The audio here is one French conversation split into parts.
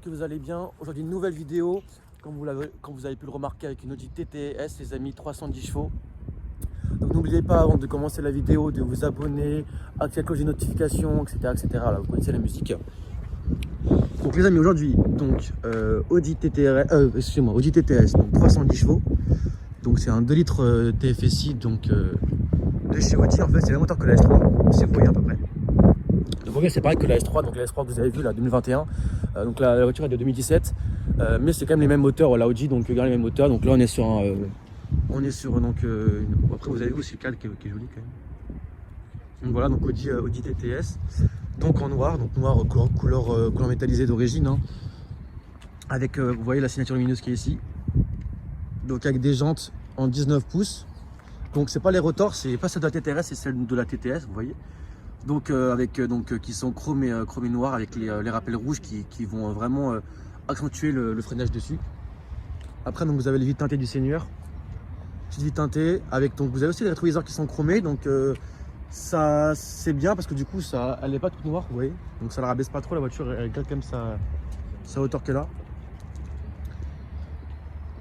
que vous allez bien. Aujourd'hui, une nouvelle vidéo, comme vous avez pu le remarquer, avec une Audi TTS, les amis, 310 chevaux. Donc n'oubliez pas, avant de commencer la vidéo, de vous abonner, activer la cloche de notification, etc., etc. Là, vous connaissez la musique. Donc les amis, aujourd'hui, donc Audi Audi TTS, donc 310 chevaux. Donc c'est un 2 litres TFSI, donc de chez Audi. En fait, c'est le même moteur que la S3, si vous voyez à peu près. Donc ok, c'est pareil que la S3, donc la S3 que vous avez vu là, 2021. Donc la voiture est de 2017, mais c'est quand même les mêmes moteurs, la Audi, donc regardez les mêmes moteurs. Donc là on est sur un, après vous avez vu aussi le cadre qui est joli quand même. Donc voilà, donc Audi TTS, donc en noir, donc noir couleur métallisée d'origine, hein. Avec vous voyez la signature lumineuse qui est ici. Donc avec des jantes en 19 pouces. Donc c'est pas les rotors, c'est pas celle de la TTS, c'est celle de la TTS, vous voyez. Donc qui sont chromés noirs avec les rappels rouges qui vont vraiment accentuer le freinage dessus. Après donc vous avez les vitres teintées du Seigneur, petites vitres teintées avec, donc vous avez aussi les rétroviseurs qui sont chromés, donc ça c'est bien parce que du coup elle n'est pas toute noire, vous voyez, donc ça la rabaisse pas trop, la voiture elle garde quand même sa hauteur qu'elle a.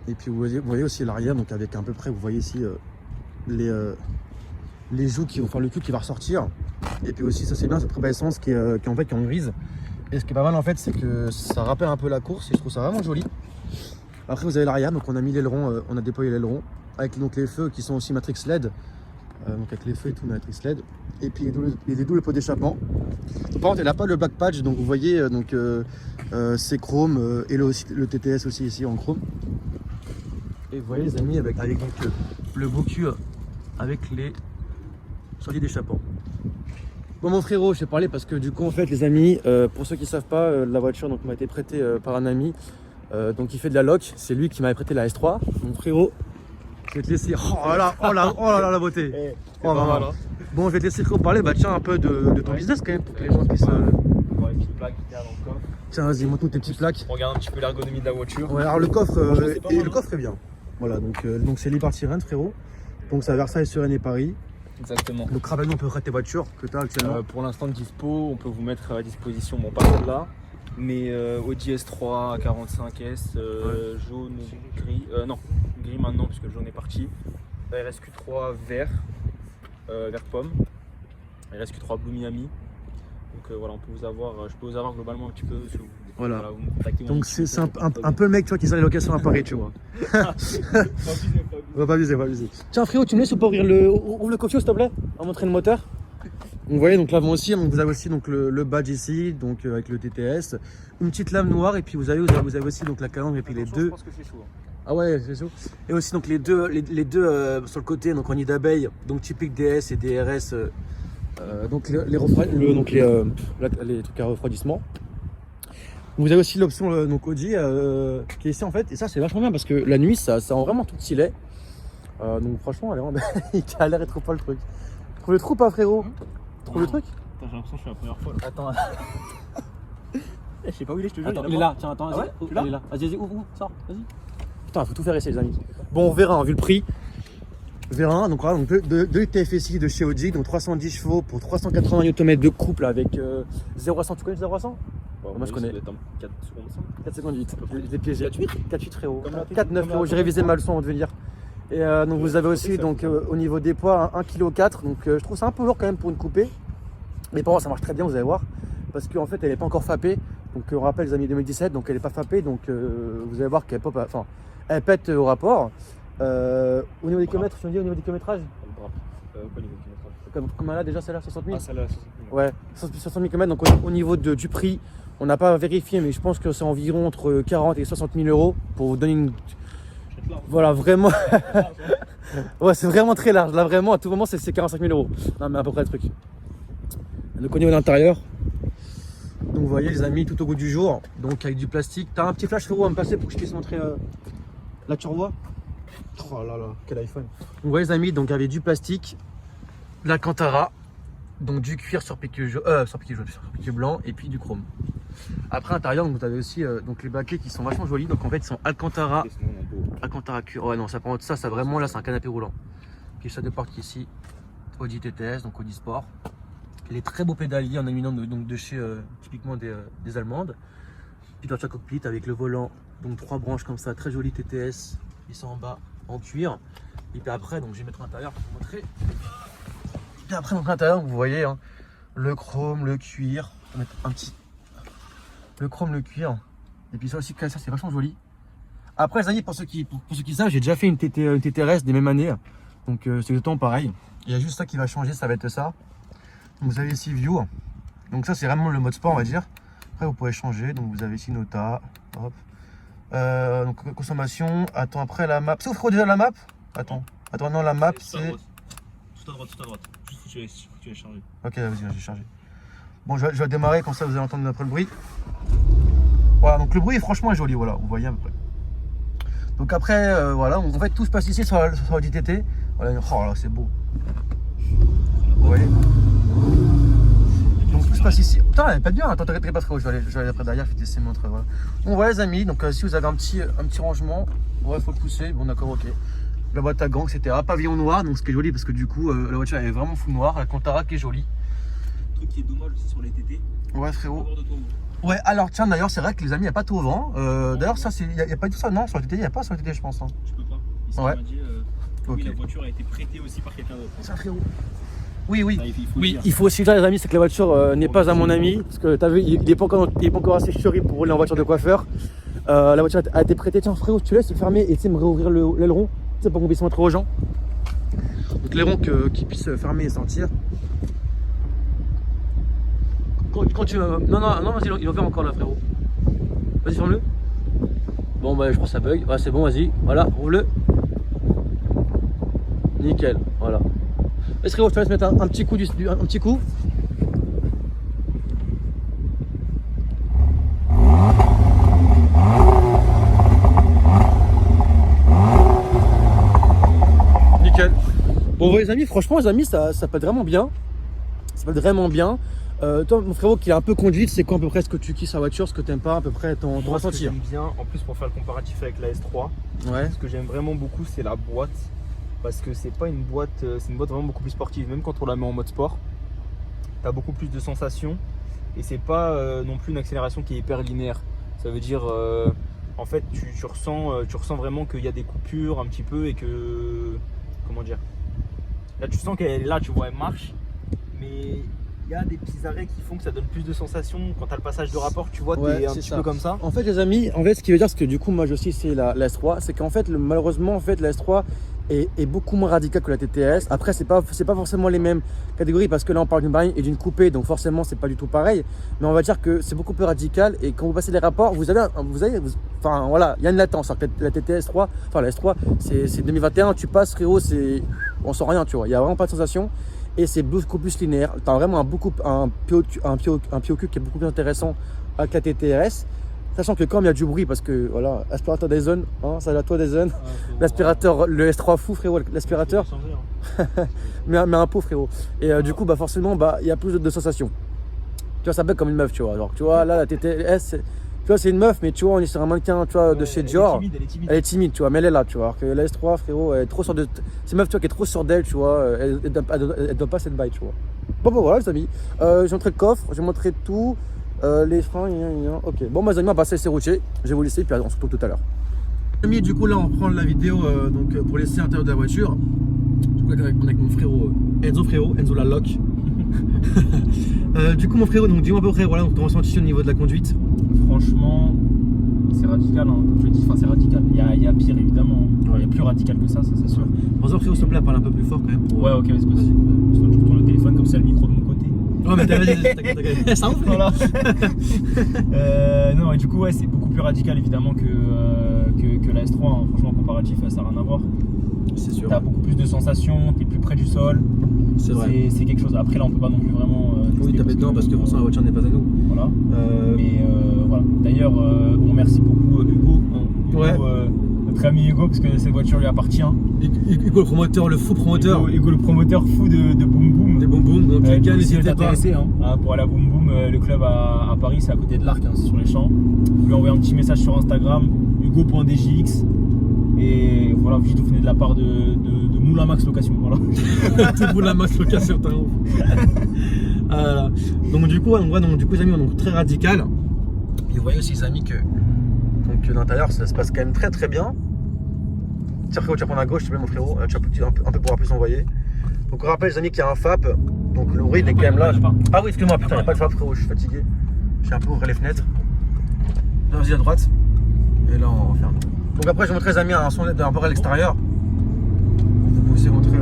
Et puis vous voyez aussi l'arrière, donc avec à peu près, vous voyez ici les joues le cul qui va ressortir. Et puis aussi ça c'est bien, cette triple essence qui est en fait en grise. Et ce qui est pas mal en fait, c'est que ça rappelle un peu la course et je trouve ça vraiment joli. Après vous avez l'arrière, donc on a mis l'aileron, on a déployé l'aileron avec donc les feux qui sont aussi matrix LED, donc avec les feux et tout matrix LED. Et puis les doubles pots d'échappement. Par contre elle n'a pas le black patch, donc vous voyez c'est chrome et le TTS aussi ici en chrome. Et vous voyez les amis avec donc le beau cul avec les sorties d'échappement. Bon mon frérot, je t'ai parlé parce que du coup en fait les amis, pour ceux qui ne savent pas, la voiture m'a été prêtée par un ami, donc il fait de la loc, c'est lui qui m'avait prêté la S3. Mon frérot, je vais te laisser, oh là la beauté. Oh, pas mal, hein. Bon, je vais te laisser frérot parler, tiens un peu de ton business quand même pour que les gens puissent... Les petites plaques qui dans le coffre. Tiens vas-y, montre-nous tes petites plaques. On regarde un petit peu l'ergonomie de la voiture. Ouais, alors le coffre, le coffre est bien. Voilà, donc c'est Liberty Rent frérot, donc c'est à Versailles, Suresnes et Paris. Exactement. Donc rappelle-nous un peu près tes voitures que tu as actuellement. Pour l'instant dispo, on peut vous mettre à disposition, bon pas celle-là, mais Audi S3, 45S, jaune, gris, non, gris maintenant puisque le jaune est parti. RSQ3 vert, vert pomme, RSQ3 Blue Miami. Donc voilà, je peux vous avoir globalement un petit peu si vous, voilà. Vous me contactez. Donc c'est un peu le mec, tu vois, qui sort les locations à Paris, tu vois. On va pas viser. Tiens frérot, tu me laisses ou pas ouvre le coffre s'il te plaît, à montrer le moteur. Vous voyez donc l'avant aussi, donc vous avez aussi donc le badge ici, donc avec le TTS, une petite lame noire et puis vous avez aussi donc la calandre et puis les deux. Je pense que c'est chaud. Ah ouais, c'est chaud. Et aussi donc les deux sur le côté, donc en nid d'abeille, donc typique DS et DRS, donc les trucs à refroidissement. Vous avez aussi l'option donc Audi qui est ici en fait, et ça c'est vachement bien parce que la nuit ça rend vraiment tout stylé. Donc franchement il a l'air trop pas le truc. Trouve le trou pas frérot? Trouve le truc? Attends, j'ai l'impression que je suis la première fois là. Attends. Je sais pas où il est, je te jure. Attends, il est là, tiens, attends, vas-y. il est là. Vas-y, ouvre, sors, vas-y. Putain, faut tout faire ici les amis. Bon, on verra, hein, vu le prix. Veyron, donc voilà, donc deux TFSI de chez Audi, donc 310 chevaux pour 380 Nm de couple avec 0 à 100. Tu connais 0 à 100? Moi je connais. 4 secondes. 4 secondes 8. J'ai piégé. 4-8 frérot. Comme la 4-9 frérot, j'ai révisé ma leçon, on devait dire. Et donc vous avez aussi donc au niveau des poids 1,4 kg, donc je trouve ça un peu lourd quand même pour une coupée. Mais pour moi ça marche très bien, vous allez voir. Parce qu'en fait elle n'est pas encore fapée. Donc on rappelle les amis 2017, donc elle n'est pas fapée, donc vous allez voir qu'elle pop, enfin elle pète au rapport. Au niveau des kilomètres, je me dis au niveau des kilométrages. Quoi niveau kilométrage? Comme elle a déjà celle-là, 60 000. Ah celle-là, 60 000. Ouais, 60 000 km, donc au niveau du prix, on n'a pas vérifié, mais je pense que c'est environ entre 40 et 60 000 euros pour vous donner une... Voilà, vraiment. Ouais, c'est vraiment très large. Là, vraiment, à tout moment, c'est 45 000 euros. Non, mais à peu près le truc. Donc, au niveau de l'intérieur, donc vous voyez, les amis, tout au goût du jour. Donc, avec du plastique. T'as un petit flash frérot à me passer pour que je puisse montrer. Là, tu revois. Oh là là, quel iPhone. Donc, vous voyez, les amis, donc avec du plastique, de l'Alcantara, donc du cuir sur piqué blanc et puis du chrome. Après, à l'intérieur, vous avez aussi donc les baquets qui sont vachement jolis. Donc, en fait, ils sont Alcantara. Alcantara cuir. Ouais, non, ça prend ça vraiment là, c'est un canapé roulant. Puis ça de porte ici, Audi TTS, donc Audi Sport. Les très beaux pédaliers en aluminium de chez typiquement des Allemandes. Pitot cockpit avec le volant, donc 3 branches comme ça, très joli TTS, ils sont en bas en cuir. Et puis après, donc je vais mettre à l'intérieur pour vous montrer. Et puis après, donc à l'intérieur, vous voyez hein, le chrome, le cuir. On va mettre un petit. Le chrome, le cuir. Et puis ça aussi, ça c'est vachement joli. Après, les amis, pour ceux qui savent, j'ai déjà fait une TTRS des mêmes années. Donc c'est exactement pareil. Il y a juste ça qui va changer, ça va être ça. Donc, vous avez ici View. Donc ça, c'est vraiment le mode sport, on va dire. Après, vous pouvez changer. Donc vous avez ici Nota. Hop. Donc consommation. Attends, après la map. Ça vous ferez déjà la map? Attends, non, la map c'est. Tout à droite. Juste faut que tu aies chargé. Ok, vas-y, j'ai chargé. Bon, je vais démarrer, comme ça vous allez entendre après le bruit. Voilà, donc le bruit franchement est joli, voilà, vous voyez à peu près. Donc après, voilà, en fait tout se passe ici sur le JTT. Voilà, oh là, c'est beau. Vous voyez? Donc tout se passe ici. Putain, elle est pas bien, attends, t'arrêterais pas frérot, je vais aller après derrière, je vais tester montrer. Voilà. Bon voilà les amis, donc si vous avez un petit rangement, ouais, faut le pousser, bon d'accord, ok. La boîte à gants, etc. Pavillon noir, donc ce qui est joli parce que du coup la voiture elle est vraiment full noire, la Contara qui est jolie. Le truc qui est dommage aussi sur les TT. Ouais frérot. Ouais, alors tiens d'ailleurs c'est vrai que les amis il n'y a pas tout au vent. D'ailleurs ça c'est. Il n'y a pas du tout ça, non, sur le TT, il n'y a pas sur le TT je pense. Hein. Tu peux pas. Ici, ouais. On m'a dit oui, la voiture a été prêtée aussi par quelqu'un d'autre. Ça frérot. Oui. Ça, Il faut aussi dire les amis, c'est que la voiture n'est pas à mon ami. Parce que t'as vu, il n'est pas encore assez chéri pour rouler en voiture de coiffeur. La voiture a été prêtée. Tiens frérot, tu laisses le fermer et tu sais me réouvrir l'aileron. Tu sais pour qu'on puisse montrer aux gens. Donc l'aileron qui puisse fermer et sortir. Quand tu non, vas-y, il ouvre encore là frérot. Vas-y, ferme-le. Bon bah je crois que ça bug. Ouais, c'est bon, vas-y. Voilà, roule-le. Nickel, voilà. Vas-y frérot, je te laisse mettre un petit coup un petit coup. Nickel. Bon les amis, franchement les amis, ça peut être vraiment bien. Ça peut être vraiment bien. Toi mon frérot qui est un peu conduite, c'est quoi à peu près ce que tu kiffes la voiture, ce que tu n'aimes pas à peu près ton ressenti? J'aime bien, en plus pour faire le comparatif avec la S3, ouais. Ce que j'aime vraiment beaucoup c'est la boîte. Parce que c'est pas une boîte, c'est une boîte vraiment beaucoup plus sportive. Même quand on la met en mode sport, tu as beaucoup plus de sensations. Et c'est pas non plus une accélération qui est hyper linéaire. Ça veut dire, en fait, tu ressens vraiment qu'il y a des coupures un petit peu et que, comment dire, là tu sens qu'elle est là, tu vois, elle marche. Mais il y a des petits arrêts qui font que ça donne plus de sensations. Quand tu as le passage de rapport, tu vois, ouais, t'es un petit peu comme ça. En fait, les amis, ce qui veut dire, c'est que du coup, moi aussi, c'est la S3, c'est qu'en fait, malheureusement, en fait, la S3 est beaucoup moins radicale que la TTS. Après, c'est pas forcément les mêmes catégories parce que là, on parle d'une berline et d'une coupée, donc forcément, c'est pas du tout pareil. Mais on va dire que c'est beaucoup plus radical et quand vous passez les rapports, enfin voilà, il y a une latence. Alors que la TTS 3, enfin la S3, c'est 2021, tu passes, frérot, on sent rien, tu vois. Il y a vraiment pas de sensation. Et c'est beaucoup plus linéaire. Tu as vraiment un POQ qui est beaucoup plus intéressant avec la TTRS. Sachant que comme il y a du bruit, parce que voilà, aspirateur Dyson, hein, ça à toi Dyson. L'aspirateur, le S3 fou frérot, l'aspirateur. mais un pot frérot. Et du coup, bah forcément, il y a plus de sensations. Tu vois, ça bug comme une meuf, tu vois. Alors, tu vois, là, la TTS, tu vois, c'est une meuf, mais tu vois, on est sur un mannequin, tu vois, de chez Dior. Elle est timide, tu vois, mais elle est là, tu vois. Alors que la S3, frérot, elle est trop sûre de. C'est une meuf, tu vois, qui est trop sûre d'elle, tu vois. Elle donne pas cette bail, tu vois. Bon, voilà, les amis. J'ai montré le coffre, j'ai montré tout. Les freins, ok. Bon, mes amis, on va passer à routiers. Je vais vous laisser, puis on se retrouve tout à l'heure. Les amis, du coup, là, on prend la vidéo donc, pour laisser à l'intérieur de la voiture. Du coup, avec mon frérot Enzo la lock. Du coup, mon frérot, donc dis-moi à peu près, voilà, ton ressenti au niveau de la conduite. Franchement, c'est radical, hein, comme je dis, c'est radical. Il y a pire évidemment, il y a plus radical que ça c'est sûr. Bonjour frérot, s'il te plaît, parle un peu plus fort quand même. Ouais, ok, vas-y. Je tourne le téléphone comme ça, le micro de mon côté. Oh, mais t'inquiète. Ça ouvre, voilà. Non, et du coup, ouais, c'est beaucoup plus radical évidemment que la S3. Hein. Franchement, comparatif, ça n'a rien à voir. C'est sûr. T'as beaucoup plus de sensations, t'es plus près du sol. C'est vrai. C'est quelque chose. Après, là, on peut pas non plus vraiment. Oui, taper dedans parce que forcément la voiture n'est pas à nous. Voilà. Mais voilà. D'ailleurs, on remercie beaucoup Hugo. Ouais. Notre ami Hugo, parce que cette voiture lui appartient. Hugo le promoteur, le fou promoteur. Hugo le promoteur fou de Boom Boom. Des Boom Boom. Donc les gars, n'hésitez pas. Hein, pour aller à Boom Boom, le club à Paris, c'est à côté de l'Arc, hein, sur les champs. Vous lui envoyez un petit message sur Instagram, Hugo.djx. Et voilà, vous venez de la part de Moulin Max Location. Voilà. Tout Moulin Max Location, donc du coup, les amis, donc très radical. Et vous voyez aussi les amis que donc l'intérieur ça se passe quand même très très bien. Tiens frérot, tu vas prendre à gauche, s'il te plaît mon frérot, tu vas un peu pouvoir plus envoyer. Donc on rappelle les amis qu'il y a un FAP, donc le bruit il est quand même là. Ah oui excuse-moi putain, il n'y a pas de FAP frérot, je suis fatigué. Je vais un peu ouvrir les fenêtres. Là vas-y à droite. Et là on ferme. Donc après je vais montrer les amis un son un peu à l'extérieur. Vous pouvez aussi montrer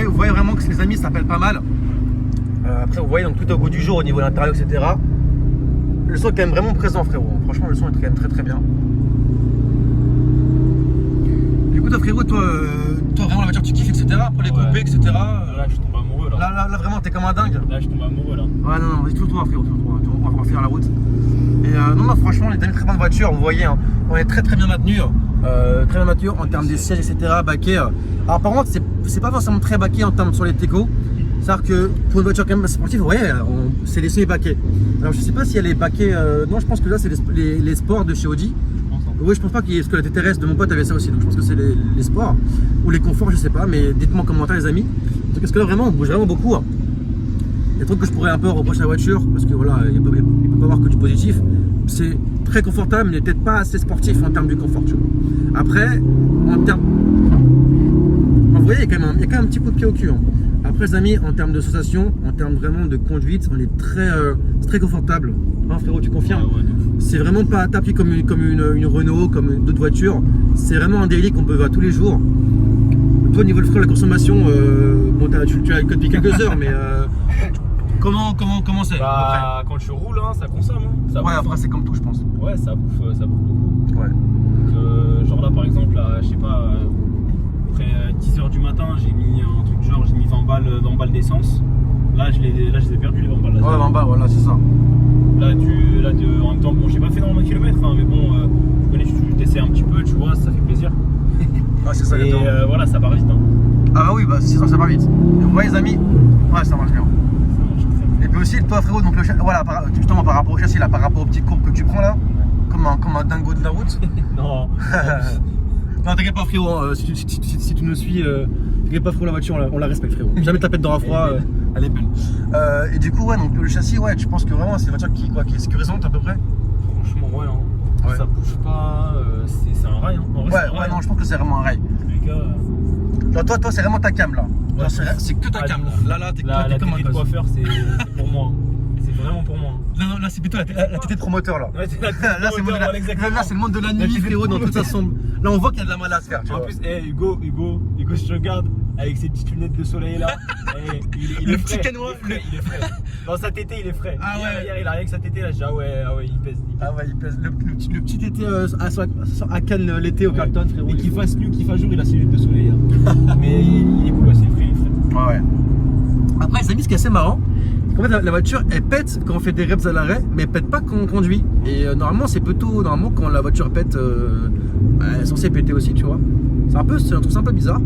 vous voyez vraiment que les amis s'appellent pas mal. Après vous voyez donc tout au goût du jour au niveau de l'intérieur etc. Le son est quand même vraiment présent frérot. Franchement le son est quand même très très bien. Du coup toi frérot, toi vraiment la voiture tu kiffes etc. Pour les couper etc. Là je tombe amoureux là. Là vraiment t'es comme un dingue. Là je tombe amoureux là. Ouais non vas-y toujours toi frérot, on va faire la route. Et non franchement les très bonnes voitures, vous voyez hein, on est très bien maintenu. Très bien maintenu en termes des sièges etc. baquets. Alors par contre c'est pas forcément très baquet en termes sur les Teco. C'est-à-dire que pour une voiture quand même sportive, vous voyez, c'est les semi-baquets. Alors je sais pas s'il y a les baquets. Non, je pense que là c'est les sports de chez Audi. Oui, je pense pas qu'il y ait. Parce que la TTRS de mon pote avait ça aussi. Donc je pense que c'est les sports. Ou les conforts, je sais pas. Mais dites-moi en commentaire, les amis. Parce que là vraiment, on bouge vraiment beaucoup. Il y a des trucs que je pourrais un peu reprocher à la voiture. Parce que voilà, il peut pas avoir que du positif. C'est très confortable, mais peut-être pas assez sportif en termes du confort. Tu vois. Après, en termes. Vous voyez, il y a quand même un petit coup de pied au cul. Hein. Après les amis, en termes de sensation, en termes vraiment de conduite, on est très confortable. Hein, frérot, tu confirmes? Ouais, c'est vraiment pas à taper comme une Renault, comme d'autres voitures. C'est vraiment un daily qu'on peut voir tous les jours. Toi, au niveau de la consommation, bon, tu as depuis quelques heures, mais comment c'est? Bah, quand tu roules, hein, ça consomme. Hein. Ça ouais, après c'est comme tout, je pense. Ouais, ça bouffe beaucoup. Ouais. Donc, genre là, par exemple, là, je sais pas, après 10h du matin, j'ai mis un truc genre, j'ai mis 20 balles d'essence. Là, je les ai perdus les 20 balles. Là, ouais, 20 balles, voilà, c'est ça. Là, en même temps, bon, j'ai pas fait énormément de kilomètres, hein, mais bon, je connais, tu t'essaies un petit peu, tu vois, ça fait plaisir. Ouais, c'est ça, et voilà, ça part vite. Hein. Ah bah oui, bah c'est ça part vite. Et vous voyez les amis, ouais, ça marche bien. Et puis aussi, toi frérot, donc voilà, justement par rapport au châssis, là, par rapport aux petites courbes que tu prends là, comme un dingo de la route. Non. Non, t'inquiète pas frérot, si tu nous suis, t'inquiète pas frérot, la voiture, on la respecte frérot. Jamais tapette dans un froid, elle est belle. Et du coup, ouais, donc le châssis, ouais, tu penses que vraiment c'est une voiture qui est sécurisante à peu près? Franchement, ouais, hein. Ouais. Ça bouge pas, c'est un rail. Hein. En vrai, ouais, non, je pense que c'est vraiment un rail. Les gars, genre, toi, c'est vraiment ta cam là. Ouais, c'est que ta cam là. Là, t'es comme un gosse. La coiffeur, c'est pour moi. C'est vraiment pour moi. Non, là, c'est plutôt la tétée de promoteur là. Ouais, là, c'est le monde de la nuit, frérot, dans toute sa sombre. Là, on voit qu'il y a de la mal à se faire. Tu vois. En plus, Hugo, je te regarde avec ses petites lunettes de soleil là. Il est petit frais. canois, il est frais. Dans sa tétée, il est frais. Ah ouais. Hier, il arrive avec sa tétée là. Je dis, ah ouais, il pèse. Ah ouais, il pèse. Le petit été à Cannes l'été au Carlton, frérot. Et qu'il fasse nuit, qu'il fasse jour, il a ses lunettes de soleil là. Mais il est cool, c'est frais, il est frais. Ouais. Après, les amis, ce qui est assez marrant, en fait, la voiture elle pète quand on fait des reps à l'arrêt, mais elle pète pas quand on conduit. Et normalement, c'est plutôt quand la voiture pète, elle est censée péter aussi, tu vois. C'est un truc un peu bizarre.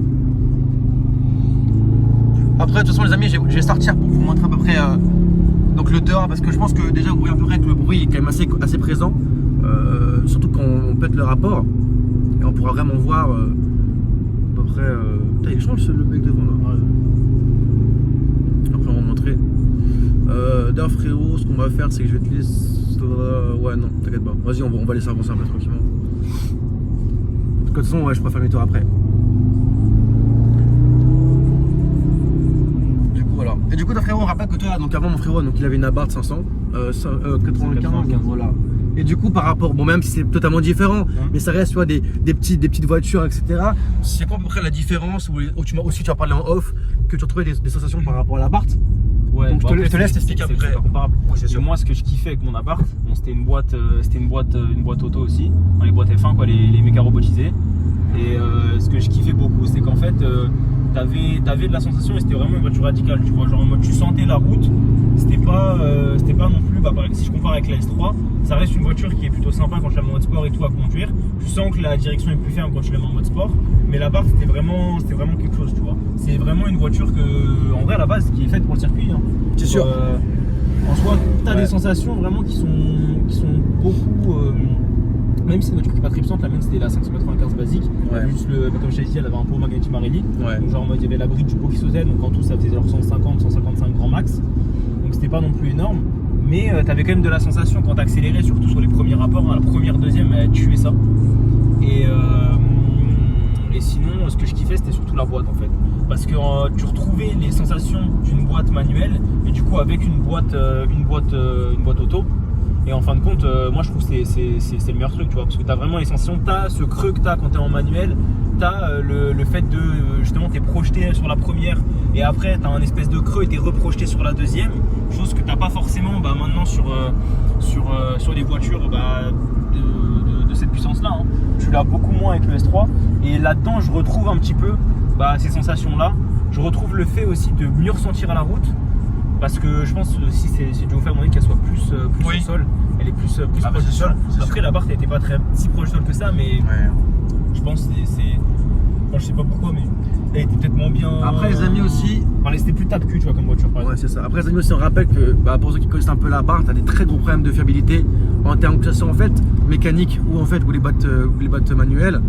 Après, de toute façon, les amis, je vais sortir pour vous montrer à peu près donc le dehors, parce que je pense que déjà vous voyez à peu près que le bruit est quand même assez présent, surtout quand on pète le rapport, et on pourra vraiment voir à peu près. Putain, il change le mec devant là. Ouais. Après, on va montrer. D'ailleurs frérot, ce qu'on va faire c'est que je vais te laisser. Ouais non, t'inquiète pas. Vas-y, on va laisser avancer un peu tranquillement. De toute façon, ouais, je préfère mes tours après. Du coup voilà. Et du coup, toi frérot, on rappelle que toi, donc avant mon frérot, donc il avait une Abarth 500, 95, voilà. Et du coup, par rapport, bon, même si c'est totalement différent, mais ça reste, tu vois, des petites voitures, etc. C'est quoi à peu près la différence où tu as parlé en off, que tu as trouvé des sensations par rapport à l'Abarth? Ouais, donc je te laisse t'expliquer après. C'est pas comparable. Ouais, moi, ce que je kiffais avec mon appart, bon, c'était une boîte auto aussi, dans les boîtes F1 quoi, les méca robotisés. Et ce que je kiffais beaucoup, c'est qu'en fait, t'avais de la sensation et c'était vraiment une voiture radicale. Tu vois, genre en mode tu sentais la route. C'était pas non plus. Bah, si je compare avec la S3, ça reste une voiture qui est plutôt sympa quand tu l'as en mode sport et tout à conduire. Tu sens que la direction est plus ferme quand tu l'as en mode sport. Mais la barre, c'était vraiment quelque chose, tu vois. C'est vraiment une voiture que, en vrai, à la base, qui est faite pour le circuit. Hein. C'est sûr. En soi, t'as des sensations vraiment qui sont beaucoup. Même si c'est une voiture qui n'est pas très puissante, la mienne c'était la 595 basique. Ouais. Juste comme je t'ai dit, elle avait un pot Magneti Marelli. Ouais. Donc genre en mode il y avait la brique du pot qui sautait, donc en tout ça faisait genre 150, 155 grand max. Donc c'était pas non plus énorme. Mais t'avais quand même de la sensation quand t'accélérais, surtout sur les premiers rapports, hein, la première, deuxième, elle tuait ça. Et sinon, ce que je kiffais, c'était surtout la boîte en fait. Parce que tu retrouvais les sensations d'une boîte manuelle, mais du coup avec une boîte auto. Et en fin de compte, moi je trouve que c'est le meilleur truc, tu vois, parce que tu as vraiment les sensations, tu as ce creux que tu as quand tu es en manuel, tu as le fait de, justement, tu es projeté sur la première, et après tu as un espèce de creux et tu es reprojeté sur la deuxième, chose que tu n'as pas forcément maintenant sur les voitures de cette puissance-là. Hein. Tu l'as beaucoup moins avec le S3, et là-dedans je retrouve un petit peu ces sensations-là. Je retrouve le fait aussi de mieux ressentir à la route. Parce que je pense si c'est dû au fait à mon avis qu'elle soit plus au sol, elle est plus proche du sol. Après la barre n'était pas si proche du sol que ça, mais je pense que je sais pas pourquoi, mais elle était peut-être moins bien. Après les amis aussi. Enfin, c'était plus tape-cul, tu vois, comme voiture par exemple. Ouais, c'est ça. Après les amis aussi, on rappelle que pour ceux qui connaissent un peu la barre, tu as des très gros problèmes de fiabilité en termes que ce soit en fait mécanique ou les boîtes manuelles,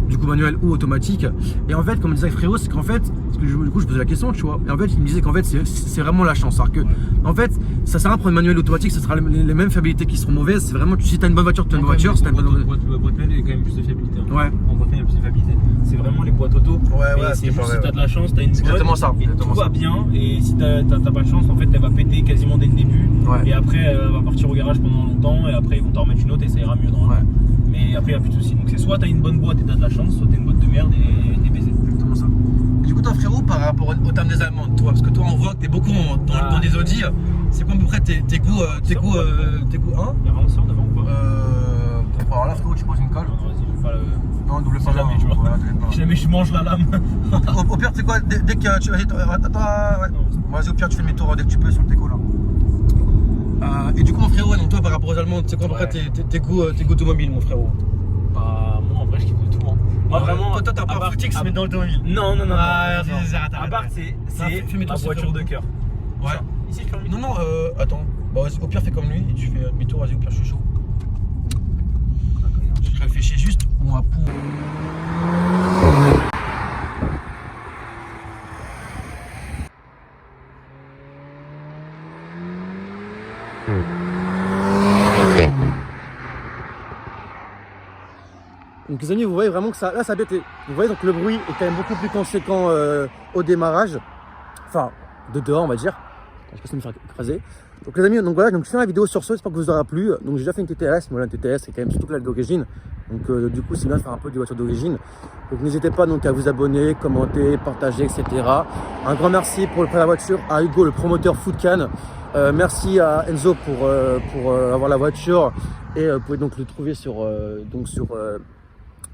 du coup manuelles ou automatiques. Et en fait, comme disait frérot, c'est qu'en fait, du coup je posais la question, tu vois. Et en fait, il me disait qu'en fait c'est vraiment la chance. Alors que en fait, ça sert à rien pour une manuelle automatique, ça sera les mêmes fiabilités qui seront mauvaises. C'est vraiment si tu as une bonne voiture, tu as une voiture. Si tu as une bonne boîte manuelle, il y a quand même plus de fiabilité. Hein. Ouais. En boîte manuelle, il y a plus de fiabilité. C'est vraiment les boîtes auto. Ouais, c'est juste si tu as de la chance, tu as une bonne. Exactement ça. Et tout va bien. Et si tu n'as pas de chance, en fait, elle va péter quasiment dès le début. Ouais. Et après, elle va partir au garage pendant longtemps. Et après, ils vont t'en remettre une autre et ça ira mieux. Ouais. Mais après, il n'y a plus de soucis. Donc, c'est soit tu as une bonne boîte et tu as de la chance, soit tu as une boîte de merde et t'es baisé. Exactement ça. Et du coup, toi, frérot, par rapport au terme des allemandes, toi, parce que toi, on voit que t'es beaucoup dans des Audi. C'est quoi à peu près tes goûts hein? Il y a vraiment ça devant ou pas Alors là, frérot, tu poses une colle. Non, vas-y, je vais pas le. Non, double Si pas. jamais, tu vois. Si jamais je mange la lame. Au pire, tu sais quoi, dès que tu. Attends, ouais. Vas-y, au pire, tu fais demi-tour dès que tu peux sur le déco là. Et du coup, mon frérot, donc toi, par rapport aux Allemandes, c'est quoi à peu près tes goûts automobiles, mon frérot? Bah, moi, en vrai, je kiffe de tout. Hein. Moi, vraiment. Toi, t'as pas un footix, mais dans l'automobile. Non. Arrête. Abarth, c'est ma voiture de cœur. Ouais. Ici, je fais un Non, attends. Bah, au pire, fais comme lui et tu fais demi-tour, vas-y, au pire, je suis chaud. Je réfléchis juste, on va pour. Donc les amis, vous voyez vraiment que ça a pété. Vous voyez donc le bruit est quand même beaucoup plus conséquent au démarrage. Enfin, de dehors on va dire. Je pense que me faire écraser. Donc les amis, donc voilà, donc je fais la vidéo sur ce, j'espère que vous aura plu. Donc j'ai déjà fait une TTS, mais voilà, une TTS c'est quand même surtout que la d'origine. Donc du coup c'est bien de faire un peu de voiture d'origine. Donc n'hésitez pas donc à vous abonner, commenter, partager, etc. Un grand merci pour le prêt de la voiture à Hugo, le promoteur Foodcan. Merci à Enzo pour avoir la voiture. Et vous pouvez donc le trouver sur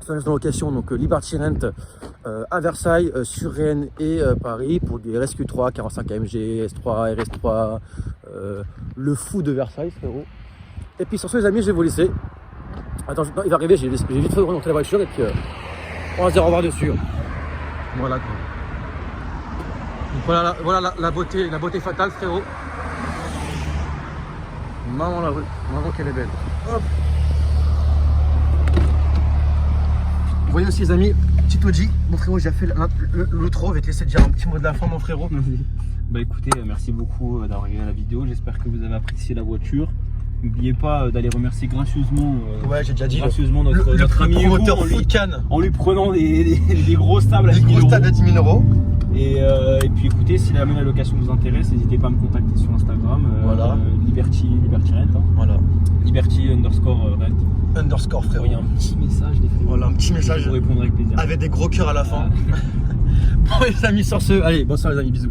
de location, donc Liberty Rent à Versailles, sur Rennes et Paris pour des RSQ3, 45 AMG, S3, RS3, le fou de Versailles, frérot. Et puis sur ce, les amis, je vais vous laisser. Attends, il va arriver, j'ai vite fait remonter la voiture et puis on va se dire au revoir dessus. Voilà quoi. Donc voilà la beauté fatale, frérot. Maman qu'elle est belle. Hop. Vous voyez aussi les amis, petit Audi, mon frérot, j'ai fait l'outro, je vais te laisser dire un petit mot de la fin, mon frérot. Bah écoutez, merci beaucoup d'avoir regardé la vidéo, j'espère que vous avez apprécié la voiture. N'oubliez pas d'aller remercier gracieusement, notre ami promoteur Hugo, Foodcan en lui prenant des grosses tables à 10 000 €. Et puis écoutez, si la location vous intéresse, n'hésitez pas à me contacter sur Instagram, voilà. Liberty Rent, hein. Voilà. Liberty_Rent. Frérot. Il y a un petit message des frérots. Voilà, un petit message. Je vous répondrai avec plaisir. Avec des gros cœurs à la fin. Bon les amis, sur ce, allez, bonsoir les amis, bisous.